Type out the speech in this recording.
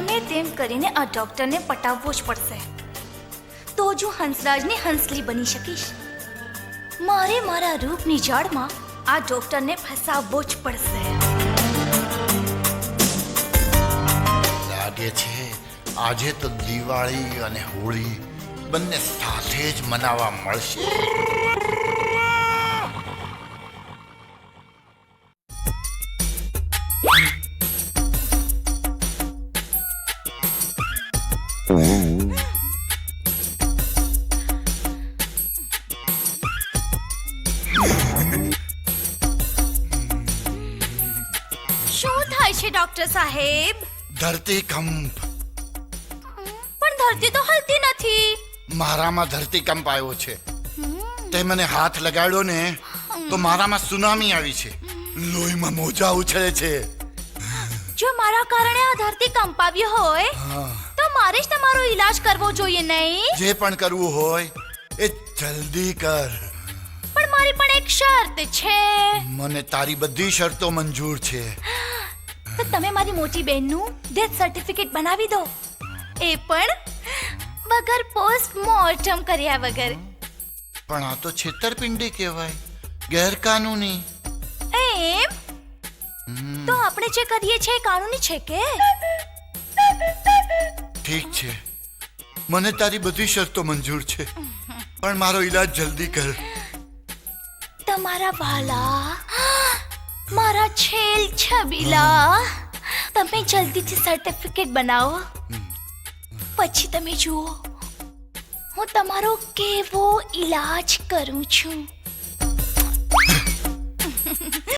ગમે તેમ કરીને આ ડોક્ટરને પટાવવો જ પડશે, તો જ હું હંસરાજની હંસલી બની શકીશ. મારે મારા રૂપની જાળમાં આ ડોક્ટરને ફસાવવો જ પડશે. લાગે છે આજે તો દિવાળી અને હોળી બંને સાથે જ મનાવવા મળશે. શું થાય છે ડોક્ટર સાહેબ? ધરતીકંપ. પણ ધરતી તો હલતી નથી. મારામાં ધરતીકંપ આવ્યો છે. તે મને હાથ લગાડ્યો ને તો મારામાં સુનામી આવી છે. લોહીમાં મોજા ઉછળે છે. જો મારા કારણે આ ધરતીકંપ આવ્યો હોય તો મારે જ તમારો ઈલાજ કરવો જોઈએ, નહીં? જે પણ કરવું હોય એ જલ્દી કર. પણ મારી પણ એક શરત છે. મને તારી બધી શરતો મંજૂર છે. તો તમે મારી મોટી બહેનનું ડેથ સર્ટિફિકેટ બનાવી દો, એ પણ વગર પોસ્ટમોર્ટમ કર્યા વગર. પણ આ તો છેતરપિંડી કહેવાય, ગેરકાનૂની. એમ તો આપણે જે કરીએ છીએ એ કાનૂની છે કે? ઠીક છે, મને તારી બધી શરતો મંજૂર છે, પણ મારો ઈલાજ જલ્દી કર. તમારા વાલા, મારા છેલ છબીલા, તમે જલ્દીથી સર્ટિફિકેટ બનાવો. પછી તમે જુઓ હું તમારો કેવો ઈલાજ કરું છું.